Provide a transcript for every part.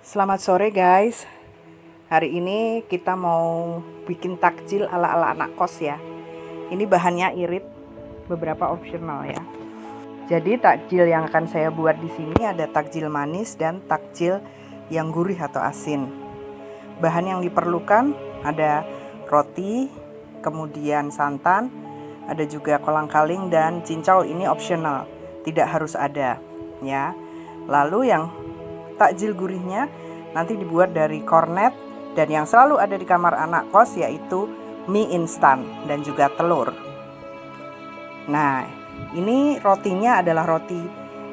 Selamat sore guys. Hari ini kita mau bikin takjil ala-ala anak kos ya. Ini bahannya irit, beberapa opsional ya. Jadi takjil yang akan saya buat di sini ada takjil manis dan takjil yang gurih atau asin. Bahan yang diperlukan ada roti, kemudian santan, ada juga kolang-kaling dan cincau, ini opsional, tidak harus ada ya. Lalu yang takjil gurihnya nanti dibuat dari kornet dan yang selalu ada di kamar anak kos yaitu mie instan dan juga telur. Nah, ini rotinya adalah roti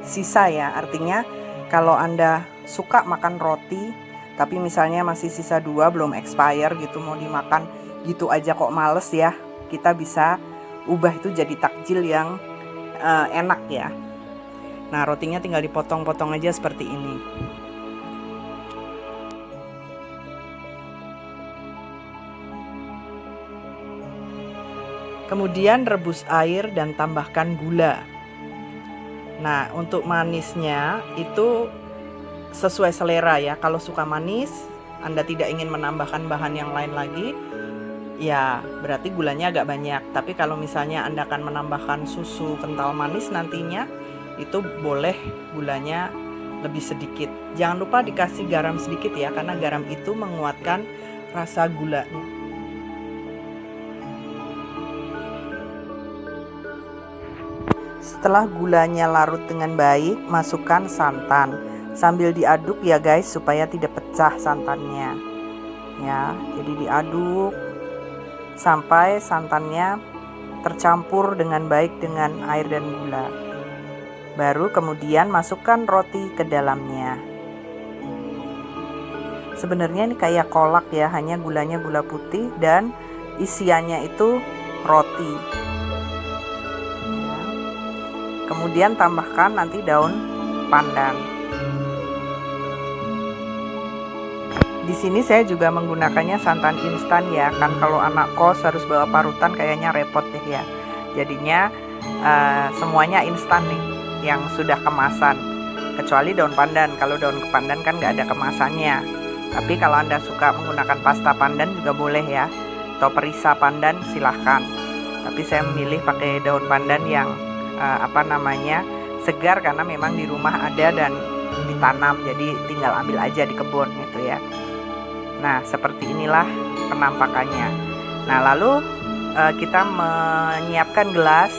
sisa ya. Artinya kalau Anda suka makan roti tapi misalnya masih sisa 2 belum expire gitu, mau dimakan gitu aja kok males ya, kita bisa ubah itu jadi takjil yang enak ya. Nah, rotinya tinggal dipotong-potong aja seperti ini. Kemudian rebus air dan tambahkan gula. Nah, untuk manisnya itu sesuai selera ya. Kalau suka manis, Anda tidak ingin menambahkan bahan yang lain lagi, ya berarti gulanya agak banyak. Tapi kalau misalnya Anda akan menambahkan susu kental manis nantinya, itu boleh gulanya lebih sedikit. Jangan lupa dikasih garam sedikit ya, karena garam itu menguatkan rasa gulanya. Setelah gulanya larut dengan baik, masukkan santan. Sambil diaduk ya guys, supaya tidak pecah santannya. Ya, jadi diaduk sampai santannya tercampur dengan baik dengan air dan gula. Baru kemudian masukkan roti ke dalamnya. Sebenarnya ini kayak kolak ya, hanya gulanya gula putih dan isiannya itu roti. Kemudian tambahkan nanti daun pandan. Di sini saya juga menggunakannya santan instan ya, kan kalau anak kos harus bawa parutan kayaknya repot deh ya. Jadinya semuanya instan nih yang sudah kemasan, kecuali daun pandan. Kalau daun pandan kan nggak ada kemasannya. Tapi kalau Anda suka menggunakan pasta pandan juga boleh ya, atau perisa pandan silahkan. Tapi saya memilih pakai daun pandan yang segar, karena memang di rumah ada dan ditanam, jadi tinggal ambil aja di kebun gitu ya. Nah, seperti inilah penampakannya. Nah, lalu kita menyiapkan gelas.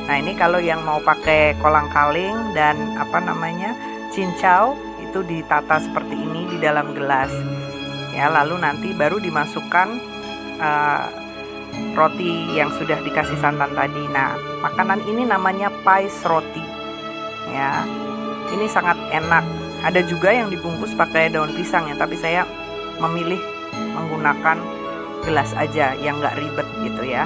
Nah, ini kalau yang mau pakai kolang-kaling dan cincau, itu ditata seperti ini di dalam gelas ya. Lalu nanti baru dimasukkan roti yang sudah dikasih santan tadi. Nah, makanan ini namanya pais roti ya. Ini sangat enak. Ada juga yang dibungkus pakai daun pisang ya, tapi saya memilih menggunakan gelas aja yang nggak ribet gitu ya.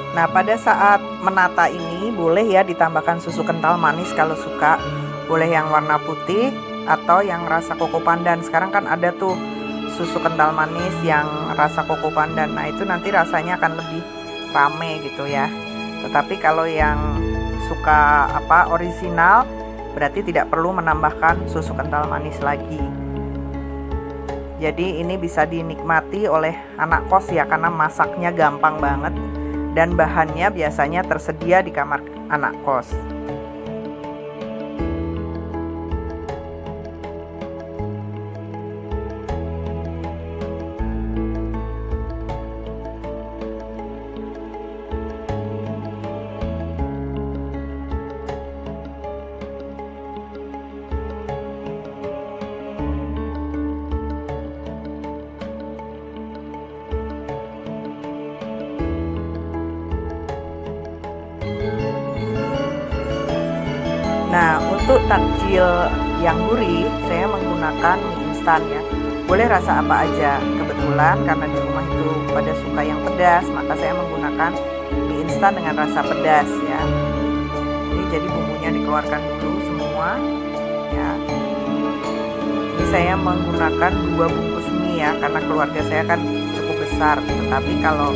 Nah, pada saat menata ini boleh ya ditambahkan susu kental manis kalau suka. Boleh yang warna putih atau yang rasa koko pandan. Sekarang kan ada tuh susu kental manis yang rasa koko pandan. Nah, itu nanti rasanya akan lebih rame gitu ya. Tetapi kalau yang suka orisinal, berarti tidak perlu menambahkan susu kental manis lagi. Jadi ini bisa dinikmati oleh anak kos ya, karena masaknya gampang banget dan bahannya biasanya tersedia di kamar anak kos. Nah, untuk takjil yang gurih saya menggunakan mie instan ya. Boleh rasa apa aja. Kebetulan karena di rumah itu pada suka yang pedas, maka saya menggunakan mie instan dengan rasa pedas ya. Ini jadi bumbunya dikeluarkan dulu semua ya. Ini saya menggunakan 2 bungkus mie ya, karena keluarga saya kan cukup besar. Tetapi kalau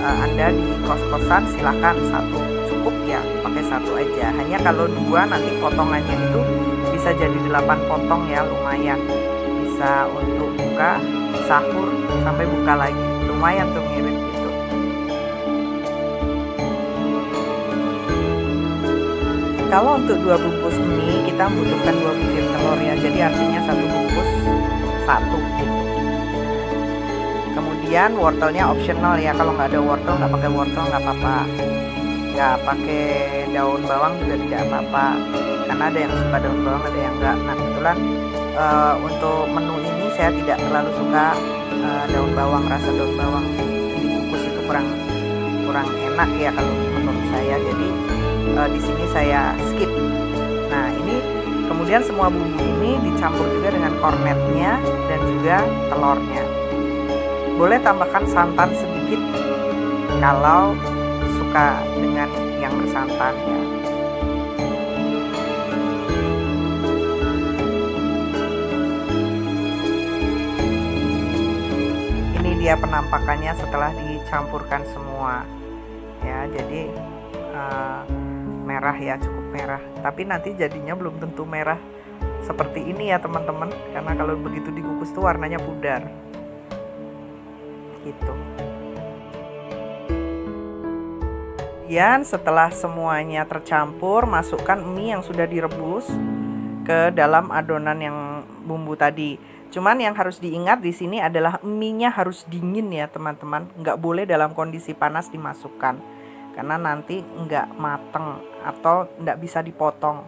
Anda di kos-kosan silahkan 1 cukup. cukup ya pakai satu aja. Hanya kalau dua nanti potongannya itu bisa jadi 8 potong ya, lumayan. Bisa untuk buka, sahur, sampai buka lagi. Lumayan tuh ngirit gitu. Kalau untuk 2 bungkus mie kita membutuhkan 2 butir telur ya. Jadi artinya 1 bungkus 1 gitu. Kemudian wortelnya optional ya, kalau nggak ada wortel, nggak pakai wortel nggak apa-apa, nggak pakai daun bawang juga tidak apa-apa, karena ada yang suka daun bawang, ada yang enggak. Nah kebetulan untuk menu ini saya tidak terlalu suka daun bawang, rasa daun bawang dikukus itu kurang enak ya kalau menurut saya, jadi di sini saya skip. Nah ini kemudian semua bumbu ini dicampur juga dengan kornetnya dan juga telurnya. Boleh tambahkan santan sedikit kalau suka dengan yang bersantan ya. Ini dia penampakannya setelah dicampurkan semua ya. Jadi merah ya, cukup merah. Tapi nanti jadinya belum tentu merah seperti ini ya teman-teman, karena kalau begitu dikukus tuh warnanya pudar. Gitu. Kemudian setelah semuanya tercampur, masukkan mie yang sudah direbus ke dalam adonan yang bumbu tadi. Cuman yang harus diingat di sini adalah mie-nya harus dingin ya teman-teman, nggak boleh dalam kondisi panas dimasukkan, karena nanti nggak mateng atau nggak bisa dipotong.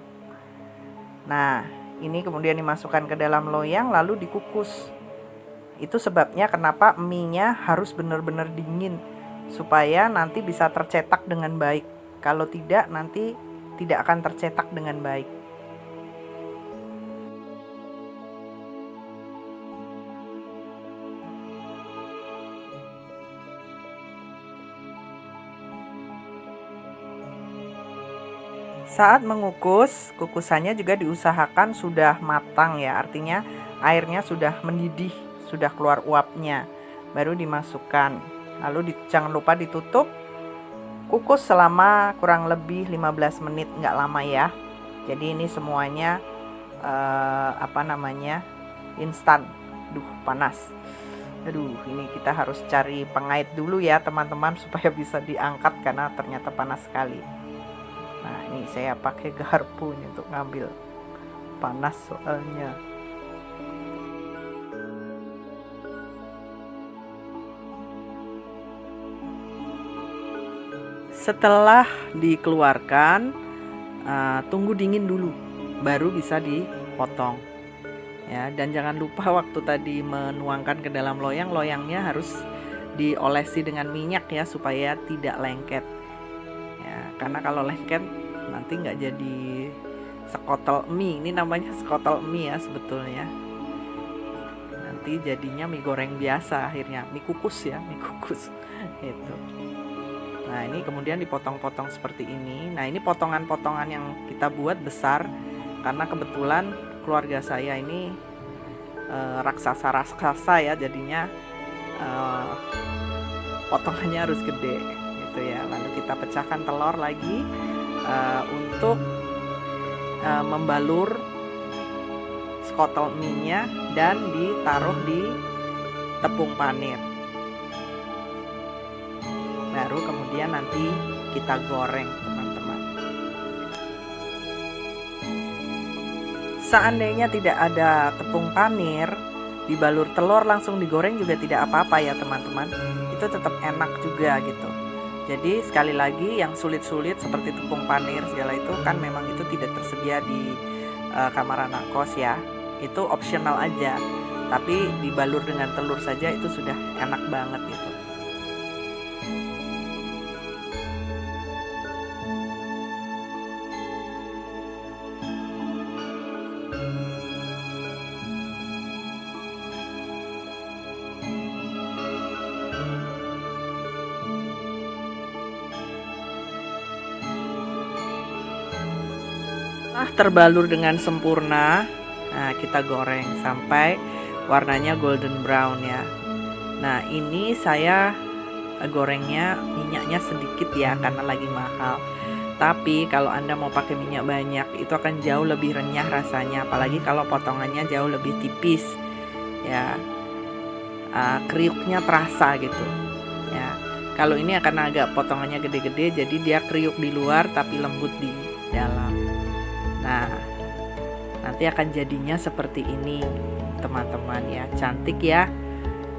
Nah ini kemudian dimasukkan ke dalam loyang lalu dikukus. Itu sebabnya kenapa mie-nya harus benar-benar dingin, supaya nanti bisa tercetak dengan baik. Kalau tidak, nanti tidak akan tercetak dengan baik. Saat mengukus, kukusannya juga diusahakan sudah matang ya, artinya airnya sudah mendidih, sudah keluar uapnya, baru dimasukkan. Lalu jangan lupa ditutup, kukus selama kurang lebih 15 menit, nggak lama ya. Jadi ini semuanya instan. Duh panas, aduh ini kita harus cari pengait dulu ya teman-teman supaya bisa diangkat karena ternyata panas sekali. Nah ini saya pakai garpu untuk ngambil, panas soalnya. Setelah dikeluarkan, tunggu dingin dulu, baru bisa dipotong. Ya, dan jangan lupa waktu tadi menuangkan ke dalam loyang, loyangnya harus diolesi dengan minyak ya supaya tidak lengket. Ya, karena kalau lengket nanti nggak jadi sekotel mie. Ini namanya sekotel mie ya sebetulnya. Nanti jadinya mie goreng biasa akhirnya, mie kukus ya, mie kukus itu. Nah ini kemudian dipotong-potong seperti ini. Nah ini potongan-potongan yang kita buat besar, karena kebetulan keluarga saya ini raksasa ya, jadinya potongannya harus gede gitu ya. Lalu kita pecahkan telur lagi untuk membalur skotel mie-nya dan ditaruh di tepung panir. Baru kemudian nanti kita goreng teman-teman. Seandainya tidak ada tepung panir, dibalur telur langsung digoreng juga tidak apa-apa ya teman-teman. Itu tetap enak juga gitu. Jadi sekali lagi yang sulit-sulit seperti tepung panir segala itu kan memang itu tidak tersedia di kamar anak kos ya. Itu optional aja. Tapi dibalur dengan telur saja itu sudah enak banget gitu. Terbalur dengan sempurna, nah kita goreng sampai warnanya golden brown ya. Nah ini saya gorengnya minyaknya sedikit ya karena lagi mahal, Tapi kalau Anda mau pakai minyak banyak, itu akan jauh lebih renyah rasanya, apalagi kalau potongannya jauh lebih tipis. Ya, kriuknya terasa gitu. Ya, kalau ini akan agak potongannya gede-gede, jadi dia kriuk di luar tapi lembut di dalam. Nah, nanti akan jadinya seperti ini, teman-teman ya, cantik ya.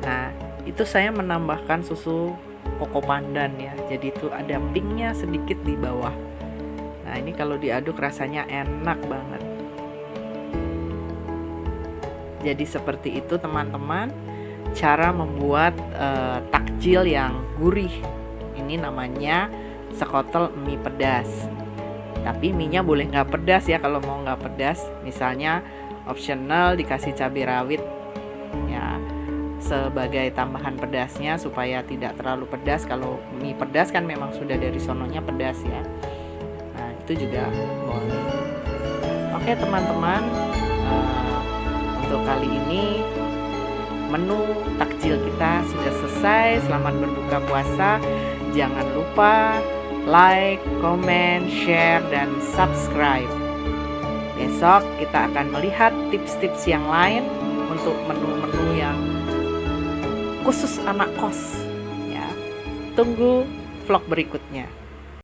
Nah, itu saya menambahkan susu koko pandan ya, jadi itu ada pinknya sedikit di bawah. Nah, ini kalau diaduk rasanya enak banget. Jadi seperti itu teman-teman, cara membuat takjil yang gurih. Ini namanya sekotel mie pedas. Tapi mie-nya boleh nggak pedas ya, kalau mau nggak pedas. Misalnya optional dikasih cabai rawit ya, sebagai tambahan pedasnya supaya tidak terlalu pedas. Kalau mie pedas kan memang sudah dari sononya pedas ya. Nah, itu juga boleh. Oke teman-teman, untuk kali ini menu takjil kita sudah selesai. Selamat berbuka puasa. Jangan lupa like, comment, share, dan subscribe. Besok kita akan melihat tips-tips yang lain untuk menu-menu yang khusus anak kos ya. Tunggu vlog berikutnya.